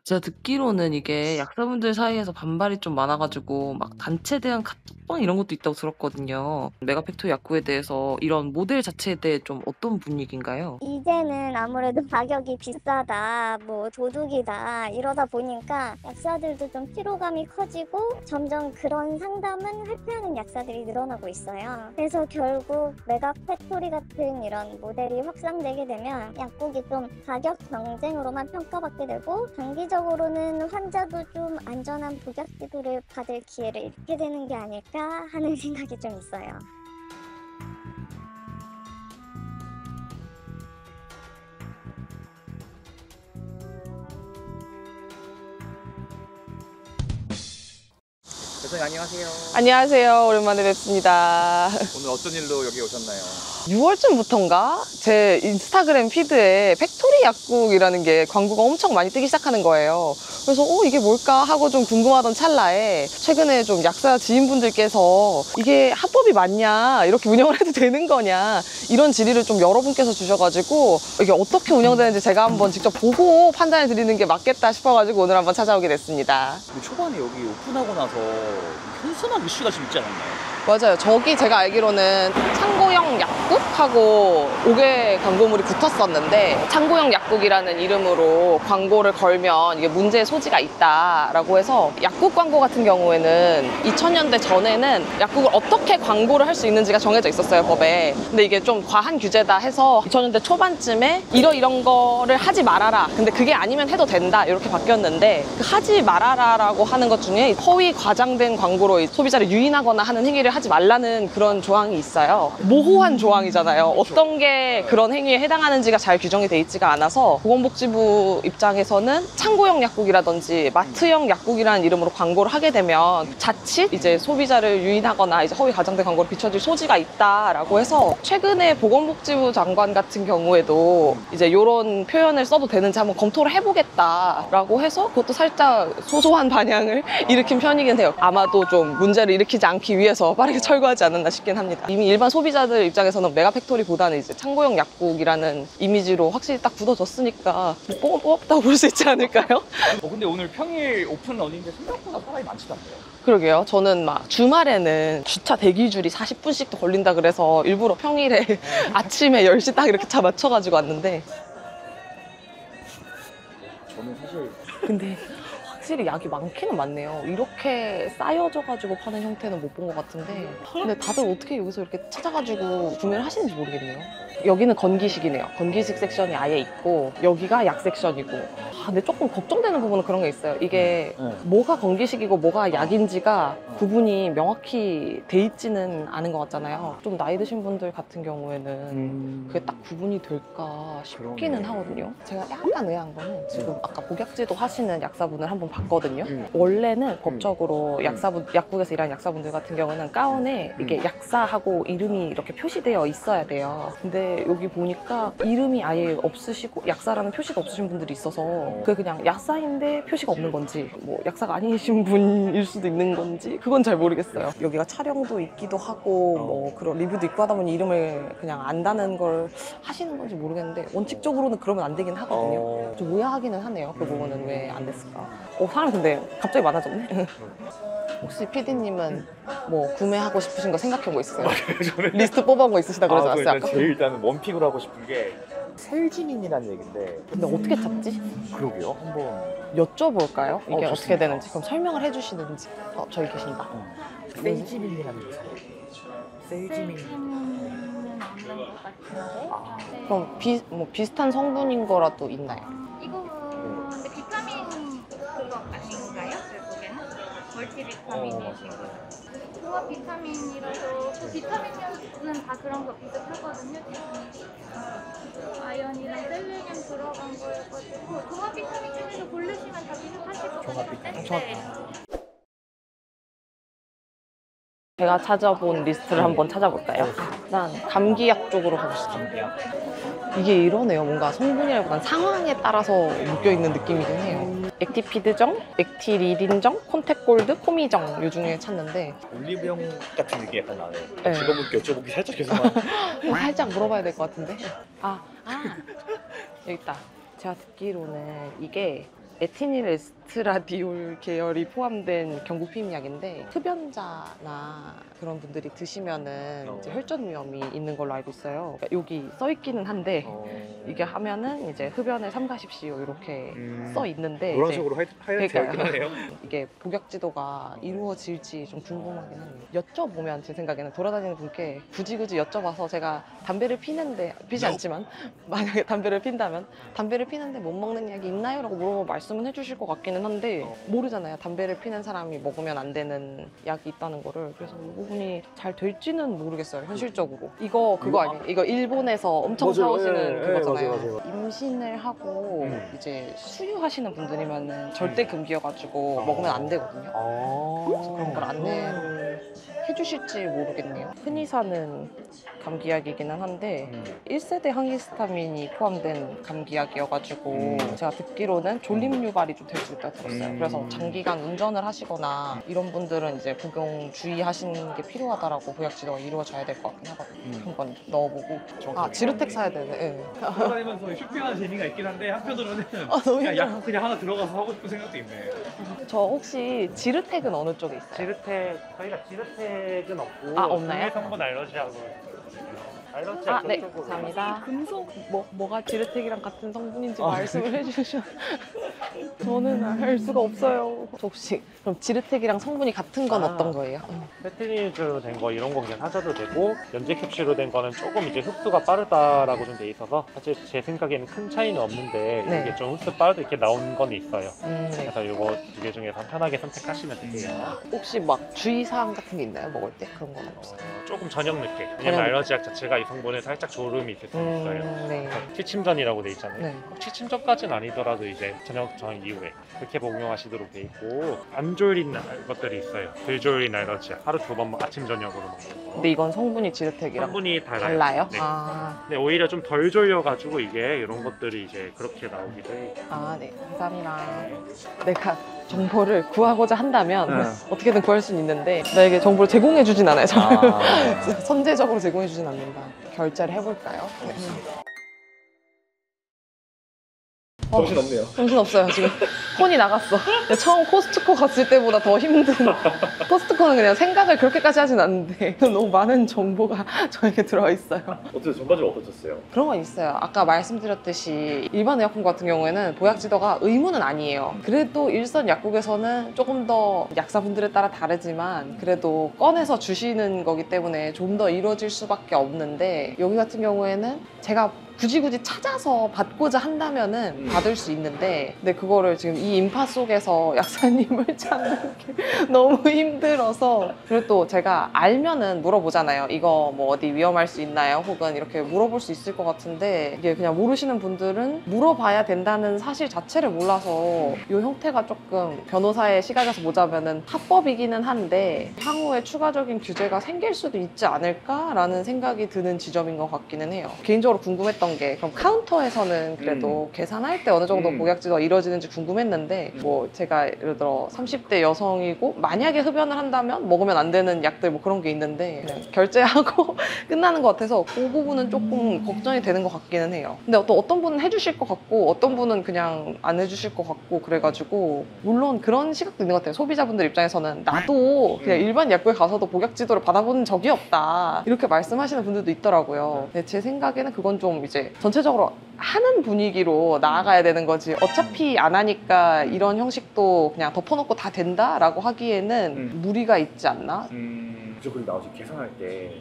제가 듣기로는 이게 약사분들 사이에서 반발이 좀 많아 가지고 막 단체 대응 카톡방 이런 것도 있다고 들었거든요. 메가팩토리 약국에 대해서 이런 모델 자체에 대해 좀 어떤 분위기인가요? 이제는 아무래도 가격이 비싸다, 뭐 도둑이다 이러다 보니까 약사들도 좀 피로감이 커지고 점점 그런 상담은 회피하는 약사들이 늘어나고 있어요. 그래서 결국 메가팩토리 같은 이런 모델이 확산되게 되면 약국이 좀 가격 경쟁으로만 평가받게 되고 장기적으로는 환자도 좀 안전한 복약 지도를 받을 기회를 잃게 되는 게 아닐까 하는 생각이 좀 있어요. 대표님 안녕하세요. 안녕하세요. 오랜만에 뵙습니다. 오늘 어떤 일로 여기 오셨나요? 6월쯤부터인가 제 인스타그램 피드에 팩토리 약국이라는 게 광고가 엄청 많이 뜨기 시작하는 거예요. 그래서 이게 뭘까 하고 좀 궁금하던 찰나에 최근에 좀 약사 지인분들께서 이게 합법이 맞냐, 이렇게 운영을 해도 되는 거냐, 이런 질의를 좀 여러분께서 주셔가지고 이게 어떻게 운영되는지 제가 한번 직접 보고 판단해 드리는 게 맞겠다 싶어가지고 오늘 한번 찾아오게 됐습니다. 근데 초반에 여기 오픈하고 나서 현수막 이슈가 좀 있지 않았나요? 맞아요. 저기 제가 알기로는 창고형 약국하고 5개 광고물이 붙었었는데, 창고형 약국이라는 이름으로 광고를 걸면 이게 문제의 소지가 있다라고 해서, 약국 광고 같은 경우에는 2000년대 전에는 약국을 어떻게 광고를 할 수 있는지가 정해져 있었어요, 법에. 근데 이게 좀 과한 규제다 해서 2000년대 초반쯤에 이런 거를 하지 말아라, 근데 그게 아니면 해도 된다, 이렇게 바뀌었는데, 그 하지 말아라라고 하는 것 중에 허위 과장된 광고로 소비자를 유인하거나 하는 행위를 하지 말라는 그런 조항이 있어요. 모호한 조항이잖아요. 어떤 게 그런 행위에 해당하는지가 잘 규정이 돼 있지가 않아서, 보건복지부 입장에서는 창고형 약국이라든지 마트형 약국이라는 이름으로 광고를 하게 되면 자칫 이제 소비자를 유인하거나 이제 허위 과장된 광고를 비춰질 소지가 있다라고 해서, 최근에 보건복지부 장관 같은 경우에도 이제 이런 표현을 써도 되는지 한번 검토를 해보겠다라고 해서, 그것도 살짝 소소한 반향을 일으킨 편이긴 해요. 아마도 좀 문제를 일으키지 않기 위해서 빠르게 철거하지 않았나 싶긴 합니다. 이미 일반 소비자들 입장에서는 메가팩토리보다는 이제 창고형 약국이라는 이미지로 확실히 딱 굳어졌으니까 뭐 뽑았다고 볼 수 있지 않을까요? 근데 오늘 평일 오픈런인데 생각보다 사람이 많지도 않네요. 그러게요. 저는 막 주말에는 주차 대기줄이 40분씩도 걸린다 그래서 일부러 평일에 아침에 10시 딱 이렇게 차 맞춰가지고 왔는데, 저는 사실 근데 확실히 약이 많기는 많네요. 이렇게 쌓여져가지고 파는 형태는 못 본 것 같은데, 근데 다들 어떻게 여기서 이렇게 찾아가지고 구매를 하시는지 모르겠네요. 여기는 건기식이네요. 건기식 섹션이 아예 있고, 여기가 약 섹션이고. 근데 조금 걱정되는 부분은 그런 게 있어요. 이게 뭐가 건기식이고 뭐가 약인지가 구분이 명확히 돼 있지는 않은 것 같잖아요. 좀 나이 드신 분들 같은 경우에는 그게 딱 구분이 될까 싶기는 그러네. 하거든요. 제가 약간 의아한 거는, 지금 아까 복약지도 하시는 약사분을 한번 봤거든요. 원래는 법적으로 약국에서 일하는 약사분들 같은 경우는 가운에 이게 약사하고 이름이 이렇게 표시되어 있어야 돼요. 근데 여기 보니까 이름이 아예 없으시고 약사라는 표시가 없으신 분들이 있어서, 그게 그냥 약사인데 표시가 없는 건지, 뭐 약사가 아니신 분일 수도 있는 건지, 그건 잘 모르겠어요. 여기가 촬영도 있기도 하고 뭐 그런 리뷰도 있고 하다 보니 이름을 그냥 안다는 걸 하시는 건지 모르겠는데, 원칙적으로는 그러면 안 되긴 하거든요. 좀 의아하기는 하네요. 그 부분은 왜 안 됐을까. 사람 근데 갑자기 많아졌네. 혹시 PD님은 뭐 구매하고 싶으신 거 생각해보고 있어요? 저는 리스트 뽑아온 거 있으시다 그러지 않았어요? 일단 아까? 제일 일단은 원픽으로 하고 싶은 게 셀지민이라는 얘긴데. 근데 어떻게 찾지? 그러게요. 한번 여쭤볼까요? 이게 어떻게 좋습니다. 되는지. 그럼 설명을 해주시는지. 저기 계신다. 셀지민이라는 게 있어요. 셀지민. 는 없는 것 같은데. 네. 그럼 뭐 비슷한 성분인 거라도 있나요? 이거 근데 비타민 그거 아닌가요? 결국에는 멀티비타민이시고 종합 비타민이라서 그 비타민은 다 그런 거 비슷하거든요. 아연이랑 셀레늄 들어간 거여가지고 종합 비타민 중에서 고르시면 다 비슷하실 것 종합 같은데. 비타민. 네. 제가 찾아본 리스트를 한번 찾아볼까요? 일단 감기약 쪽으로 가보시죠. 이게 이러네요. 뭔가 성분이라기보단 상황에 따라서 묶여있는 느낌이긴 해요. 액티피드정, 액티리린정, 콘택골드, 코미정 이 중에 찾는데, 올리브영 같은 느낌이 약간 나네요. 네. 직원분께 여쭤보기 살짝 죄송한데. 살짝 물어봐야 될 것 같은데. 여기 있다. 제가 듣기로는 이게 에티닐 에스트라디올 계열이 포함된 경구 피임약인데 흡연자나 그런 분들이 드시면은 이제 혈전 위험이 있는 걸로 알고 있어요. 그러니까 여기 써 있기는 한데 이게 하면은 이제 흡연을 삼가십시오 이렇게 써 있는데 노란색으로 하이라이트 되어 있긴 하네요. 이게 복약 지도가 이루어질지 좀 궁금하긴 합니다. 여쭤보면 제 생각에는 돌아다니는 분께 굳이 여쭤봐서 제가 담배를 피는데 피지 않지만 만약에 담배를 핀다면 담배를 피는데 못 먹는 약이 있나요? 라고 물어보면 말씀은 해주실 것 같기는 한데 모르잖아요. 담배를 피는 사람이 먹으면 안 되는 약이 있다는 거를. 그래서 이 부분이 잘 될지는 모르겠어요. 현실적으로. 이거 그거 아니에요? 이거 일본에서 엄청 맞아요. 사오시는 네, 그거잖아요. 맞아요. 임신을 하고 이제 수유하시는 분들이면은 절대 금기여가지고 먹으면 안 되거든요. 그래서 그런 걸 안내를 해주실지 모르겠네요. 흔히 사는 감기약이기는 한데 1세대 항히스타민이 포함된 감기약이어가지고 제가 듣기로는 졸림 유발이 좀 될 수 있다고 들었어요. 그래서 장기간 운전을 하시거나 이런 분들은 이제 복용 주의하시는 게 필요하다라고 보약 지도가 이루어져야 될 것 같긴 하거든요. 한번 넣어보고. 아, 지르텍 사야 되네. 네. 돌아다니면서 쇼핑하는 재미가 있긴 한데 한편으로는 너무 그냥 힘들어. 약 그냥 하나 들어가서 하고 싶은 생각도 있네. 저 혹시 지르텍은 어느 쪽에 있어요? 지르텍 저희가 지르텍은 없고 아, 없나요? 성분 알러지하고 알러지 아, 네, 감사합니다. 금속 뭐가 지르텍이랑 같은 성분인지 말씀을 해주시면 저는 알 수가 없어요. 저 혹시 그럼 지르텍이랑 성분이 같은 건 어떤 거예요? 페트니즈로 된 거 이런 거 그냥 사셔도 되고 연제 캡슐로 된 거는 조금 이제 흡수가 빠르다라고 좀 돼 있어서 사실 제 생각에는 큰 차이는 없는데 네. 이게 좀 흡수 빠르게 이렇게 나온 건 있어요. 네. 그래서 이거 두 개 중에서 편하게 선택하시면 되세요. 혹시 막 주의사항 같은 게 있나요? 먹을 때 그런 건 없어요. 조금 저녁 늦게. 저녁 왜냐면 늦게. 알러지약 자체가 이 성분에 살짝 졸음이 있을 수 있어요. 네. 취침전이라고 돼 있잖아요. 네. 꼭 취침전까지는 아니더라도 이제 저녁 이후에 그렇게 복용하시도록 돼 있고 안 졸린 것들이 있어요. 덜 졸린 알러지약 하루 2번 아침 저녁으로 먹는 거. 근데 이건 성분이 지르텍이랑 성분이 달라요. 달라요? 네. 아, 근데 오히려 좀 덜 졸려가지고 이게 이런 것들이 이제 그렇게 나오기도 해요. 네. 감사합니다. 내가 정보를 구하고자 한다면 어떻게든 구할 수는 있는데 나에게 정보를 제공해주진 않아요. 선제적으로 제공해주진 않는다. 결제를 해볼까요? 네. 정신 없네요. 정신없어요 지금. 폰이 나갔어. 근데 처음 코스트코 갔을 때보다 더 힘든. 코스트코는 그냥 생각을 그렇게까지 하진 않는데 너무 많은 정보가 저에게 들어있어요. 어떻게 전반적으로 어떠셨어요? 그런 건 있어요. 아까 말씀드렸듯이 일반 에어컨 같은 경우에는 보약 지도가 의무는 아니에요. 그래도 일선 약국에서는 조금 더 약사분들에 따라 다르지만 그래도 꺼내서 주시는 거기 때문에 좀 더 이루어질 수밖에 없는데 여기 같은 경우에는 제가 굳이 찾아서 받고자 한다면은 받을 수 있는데 근데 그거를 지금 이 인파 속에서 약사님을 찾는 게 너무 힘들어서 그리고 또 제가 알면은 물어보잖아요. 이거 뭐 어디 위험할 수 있나요? 혹은 이렇게 물어볼 수 있을 것 같은데 이게 그냥 모르시는 분들은 물어봐야 된다는 사실 자체를 몰라서 이 형태가 조금 변호사의 시각에서 보자면은 합법이기는 한데 향후에 추가적인 규제가 생길 수도 있지 않을까라는 생각이 드는 지점인 것 같기는 해요. 개인적으로 궁금했던 게 그럼 카운터에서는 그래도 계산할 때 어느 정도 보약지도가 이루어지는지 궁금했는데 뭐 제가 예를 들어 30대 여성이고 만약에 흡연을 한다면 먹으면 안 되는 약들 뭐 그런 게 있는데 그냥 결제하고 끝나는 것 같아서 그 부분은 조금 걱정이 되는 것 같기는 해요. 근데 또 어떤 분은 해주실 것 같고 어떤 분은 그냥 안 해주실 것 같고 그래가지고 물론 그런 시각도 있는 것 같아요. 소비자분들 입장에서는 나도 그냥 일반 약국에 가서도 보약지도를 받아본 적이 없다 이렇게 말씀하시는 분들도 있더라고요. 근데 제 생각에는 그건 좀 이제 전체적으로 하는 분위기로 나아가야 되는 거지 어차피 안 하니까 이런 형식도 그냥 덮어놓고 다 된다라고 하기에는 무리가 있지 않나? 저 그리고 나와서 계산할 때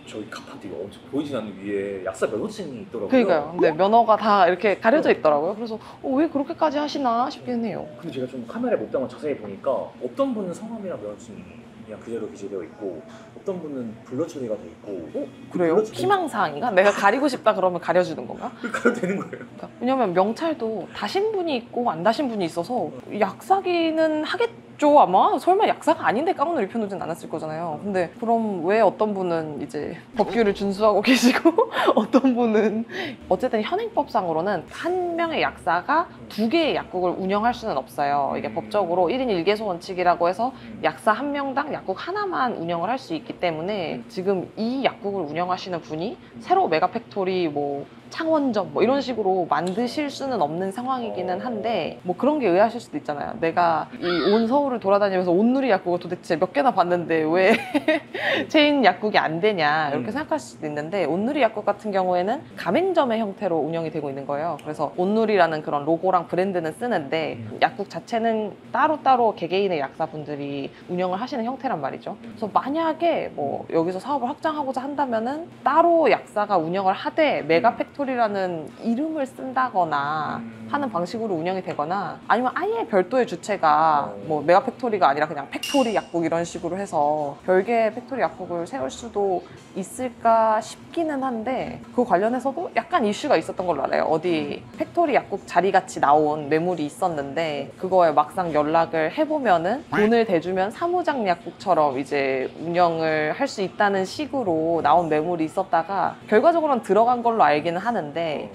저희 카파트 이거 엄청 보이진 않는 위에 약사 면허증이 있더라고요. 그러니까요. 근데 면허가 다 이렇게 가려져 있더라고요. 그래서 왜 그렇게까지 하시나 싶긴 해요. 근데 제가 좀 카메라에 못담아 자세히 보니까 어떤 분은 성함이랑 면허증이 그냥 그대로 기재되어 있고 어떤 분은 블러 처리가 돼 있고 그래요? 희망사항인가? 내가 가리고 싶다 그러면 가려주는 건가? 가도 되는 거예요. 그러니까 왜냐면 명찰도 다신 분이 있고 안 다신 분이 있어서 약 사기는 하겠죠 아마? 설마 약사가 아닌데 가운을 입혀놓진 않았을 거잖아요. 근데 그럼 왜 어떤 분은 이제 법규를 준수하고 계시고 어떤 분은 어쨌든 현행법상으로는 한 명의 약사가 2개의 약국을 운영할 수는 없어요. 이게 법적으로 1인 1개소 원칙이라고 해서 약사 1명당 약국 하나만 운영을 할 수 있기 때문에 지금 이 약국을 운영하시는 분이 새로 메가팩토리 뭐 창원점 뭐 이런 식으로 만드실 수는 없는 상황이기는 한데 뭐 그런 게 의아하실 수도 있잖아요. 내가 이 온 서울을 돌아다니면서 온누리 약국을 도대체 몇 개나 봤는데 왜 체인 약국이 안 되냐 이렇게 생각하실 수도 있는데, 온누리 약국 같은 경우에는 가맹점의 형태로 운영이 되고 있는 거예요. 그래서 온누리라는 그런 로고랑 브랜드는 쓰는데 약국 자체는 따로따로 개개인의 약사분들이 운영을 하시는 형태란 말이죠. 그래서 만약에 뭐 여기서 사업을 확장하고자 한다면은 따로 약사가 운영을 하되 메가팩토리라는 이름을 쓴다거나 하는 방식으로 운영이 되거나, 아니면 아예 별도의 주체가 뭐 메가팩토리가 아니라 그냥 팩토리 약국 이런 식으로 해서 별개의 팩토리 약국을 세울 수도 있을까 싶기는 한데, 그 관련해서도 약간 이슈가 있었던 걸로 알아요. 어디 팩토리 약국 자리같이 나온 매물이 있었는데 그거에 막상 연락을 해보면은 돈을 대주면 사무장 약국처럼 이제 운영을 할 수 있다는 식으로 나온 매물이 있었다가 결과적으로는 들어간 걸로 알기는 하는데,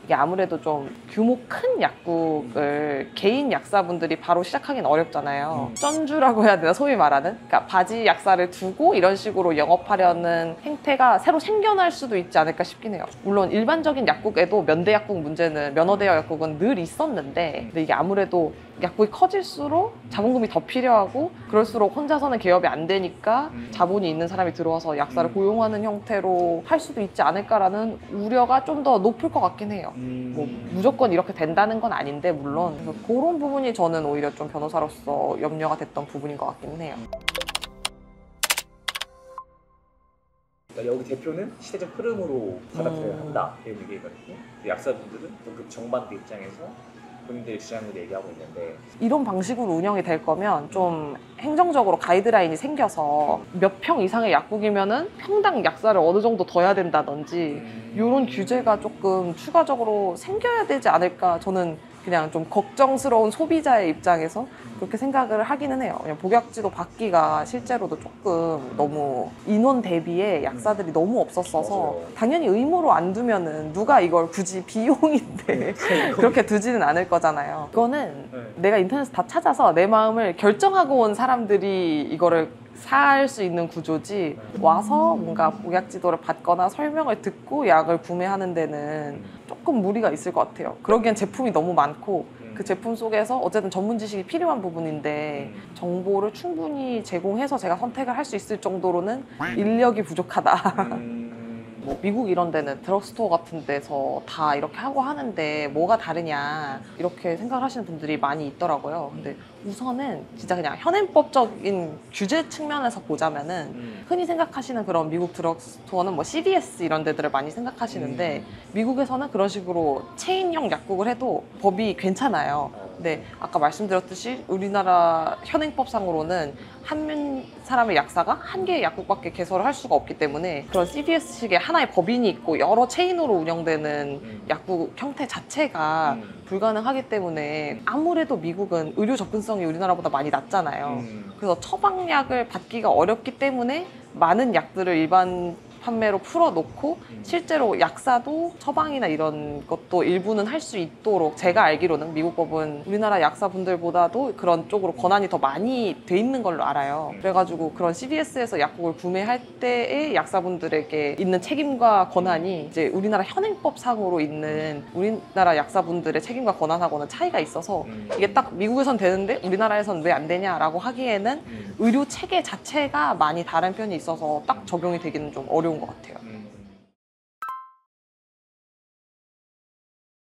이게 아무래도 좀 규모 큰 약국을 개인 약사분들이 바로 시작하기는 어렵잖아요. 쩐주라고 해야 되나, 소위 말하는? 그러니까 바지 약사를 두고 이런 식으로 영업하려는 행태가 새로 생겨날 수도 있지 않을까 싶긴 해요. 물론 일반적인 약국에도 면대 약국 문제는, 면허대 약국은 늘 있었는데, 근데 이게 아무래도 약국이 커질수록 자본금이 더 필요하고 그럴수록 혼자서는 개업이 안 되니까 자본이 있는 사람이 들어와서 약사를 고용하는 형태로 할 수도 있지 않을까라는 우려가 좀 더 높을 것 같긴 해요. 뭐 무조건 이렇게 된다는 건 아닌데 물론. 그래서 그런 부분이 저는 오히려 좀 변호사로서 염려가 됐던 부분인 것 같긴 해요. 그러니까 여기 대표는 시대적 흐름으로 받아들여야 한다 이런 얘기거든요. 약사분들은 그 정반대 입장에서 본인들의 주장을 얘기하고 있는데, 이런 방식으로 운영이 될 거면 좀 행정적으로 가이드라인이 생겨서 몇 평 이상의 약국이면은 평당 약사를 어느 정도 더 해야 된다든지 이런 규제가 조금 추가적으로 생겨야 되지 않을까, 저는 그냥 좀 걱정스러운 소비자의 입장에서 그렇게 생각을 하기는 해요. 그냥 복약지도 받기가 실제로도 조금 너무 인원 대비에 약사들이 너무 없었어서, 맞아요. 당연히 의무로 안 두면은 누가 이걸 굳이 비용인데 그렇게 두지는 않을 거잖아요. 이거는 내가 인터넷에서 다 찾아서 내 마음을 결정하고 온 사람들이 이거를 살 수 있는 구조지, 와서 뭔가 복약지도를 받거나 설명을 듣고 약을 구매하는 데는 조금 무리가 있을 것 같아요. 그러기엔 제품이 너무 많고 그 제품 속에서 어쨌든 전문 지식이 필요한 부분인데 정보를 충분히 제공해서 제가 선택을 할 수 있을 정도로는 인력이 부족하다. 뭐 미국 이런 데는 드럭스토어 같은 데서 다 이렇게 하고 하는데 뭐가 다르냐 이렇게 생각을 하시는 분들이 많이 있더라고요. 근데 우선은 진짜 그냥 현행법적인 규제 측면에서 보자면은 흔히 생각하시는 그런 미국 드럭스토어는 뭐 CVS 이런 데들을 많이 생각하시는데, 미국에서는 그런 식으로 체인형 약국을 해도 법이 괜찮아요. 근데 아까 말씀드렸듯이 우리나라 현행법상으로는 한 사람의 약사가 한 개의 약국밖에 개설을 할 수가 없기 때문에 그런 CVS식의 하나의 법인이 있고 여러 체인으로 운영되는 약국 형태 자체가 불가능하기 때문에 아무래도 미국은 의료 접근성이 우리나라보다 많이 낮잖아요. 그래서 처방약을 받기가 어렵기 때문에 많은 약들을 일반 판매로 풀어놓고 실제로 약사도 처방이나 이런 것도 일부는 할 수 있도록, 제가 알기로는 미국 법은 우리나라 약사분들보다도 그런 쪽으로 권한이 더 많이 돼 있는 걸로 알아요. 그래가지고 그런 CVS에서 약국을 구매할 때의 약사분들에게 있는 책임과 권한이 이제 우리나라 현행법상으로 있는 우리나라 약사분들의 책임과 권한하고는 차이가 있어서 이게 딱 미국에선 되는데 우리나라에선 왜 안 되냐라고 하기에는 의료 체계 자체가 많이 다른 편이 있어서 딱 적용이 되기는 좀 어려운 것 같아요.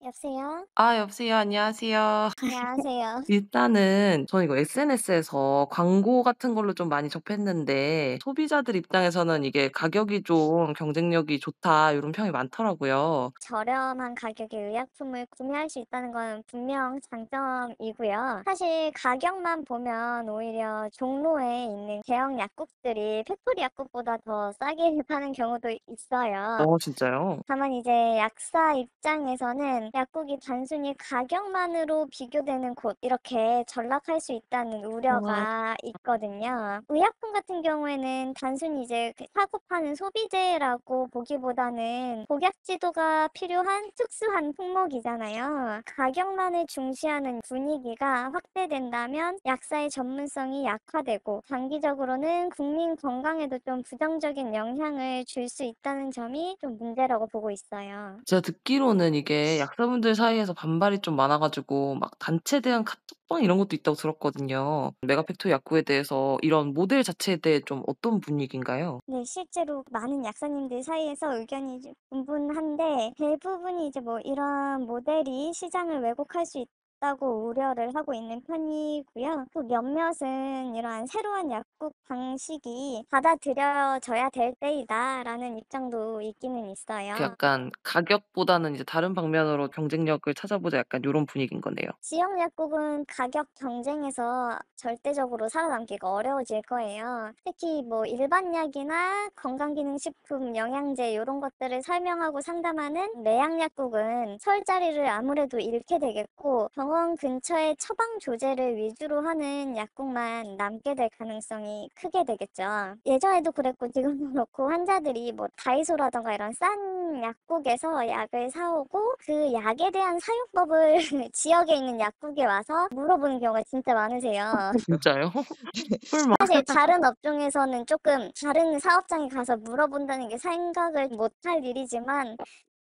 여보세요? 여보세요. 안녕하세요. 안녕하세요. 일단은 저는 이거 SNS에서 광고 같은 걸로 좀 많이 접했는데, 소비자들 입장에서는 이게 가격이 좀 경쟁력이 좋다 이런 평이 많더라고요. 저렴한 가격에 의약품을 구매할 수 있다는 건 분명 장점이고요. 사실 가격만 보면 오히려 종로에 있는 대형 약국들이 팩토리 약국보다 더 싸게 파는 경우도 있어요. 진짜요? 다만 이제 약사 입장에서는 약국이 단순히 가격만으로 비교되는 곳 이렇게 전락할 수 있다는 우려가 있거든요. 의약품 같은 경우에는 단순히 이제 사고 파는 소비재라고 보기보다는 복약 지도가 필요한 특수한 품목이잖아요. 가격만을 중시하는 분위기가 확대된다면 약사의 전문성이 약화되고 장기적으로는 국민 건강에도 좀 부정적인 영향을 줄 수 있다는 점이 좀 문제라고 보고 있어요. 제가 듣기로는 이게 약사분들 사이에서 반발이 좀 많아가지고 막 단체 대응 카톡방 이런 것도 있다고 들었거든요. 메가팩토리 약국에 대해서 이런 모델 자체에 대해 좀 어떤 분위기인가요? 네, 실제로 많은 약사님들 사이에서 의견이 좀 분분한데 대부분이 이제 뭐 이런 모델이 시장을 왜곡할 수 있다고 우려를 하고 있는 편이고요. 또 몇몇은 이러한 새로운 약국 방식이 받아들여져야 될 때이다라는 입장도 있기는 있어요. 약간 가격보다는 이제 다른 방면으로 경쟁력을 찾아보자 약간 요런 분위기인 거네요. 지역 약국은 가격 경쟁에서 절대적으로 살아남기가 어려워질 거예요. 특히 뭐 일반 약이나 건강기능식품, 영양제 이런 것들을 설명하고 상담하는 매약 약국은 설 자리를 아무래도 잃게 되겠고 병원 근처의 처방 조제를 위주로 하는 약국만 남게 될 가능성이 크게 되겠죠. 예전에도 그랬고 지금도 그렇고 환자들이 뭐 다이소라던가 이런 싼 약국에서 약을 사오고 그 약에 대한 사용법을 지역에 있는 약국에 와서 물어보는 경우가 진짜 많으세요. 진짜요? 설마. 사실 다른 업종에서는 조금 다른 사업장에 가서 물어본다는 게 생각을 못할 일이지만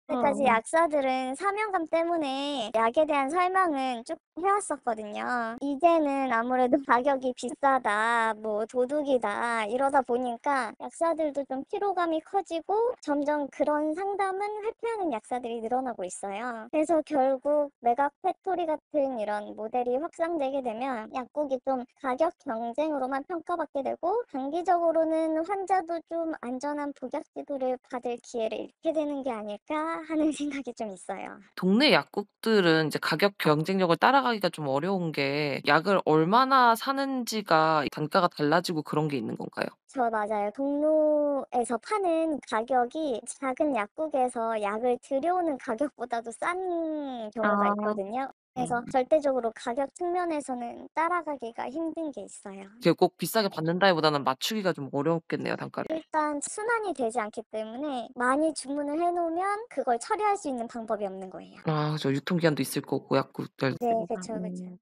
그때까지 약사들은 사명감 때문에 약에 대한 설명은 쭉 해왔었거든요. 이제는 아무래도 가격이 비싸다, 뭐 도둑이다 이러다 보니까 약사들도 좀 피로감이 커지고 점점 그런 상담은 회피하는 약사들이 늘어나고 있어요. 그래서 결국 메가팩토리 같은 이런 모델이 확산되게 되면 약국이 좀 가격 경쟁으로만 평가받게 되고 장기적으로는 환자도 좀 안전한 복약 지도를 받을 기회를 잃게 되는 게 아닐까 하는 생각이 좀 있어요. 동네 약국들은 이제 가격 경쟁력을 따라가기가 좀 어려운 게 약을 얼마나 사는지가 단가가 달라지고 그런 게 있는 건가요? 맞아요. 동로에서 파는 가격이 작은 약국에서 약을 들여오는 가격보다도 싼 경우가 있거든요. 그래서 절대적으로 가격 측면에서는 따라가기가 힘든 게 있어요. 그게 꼭 비싸게 받는다기보다는 맞추기가 좀 어렵겠네요, 단가를. 일단 순환이 되지 않기 때문에 많이 주문을 해놓으면 그걸 처리할 수 있는 방법이 없는 거예요. 그죠. 유통기한도 있을 거고 약국들. 네, 그쵸, 그쵸.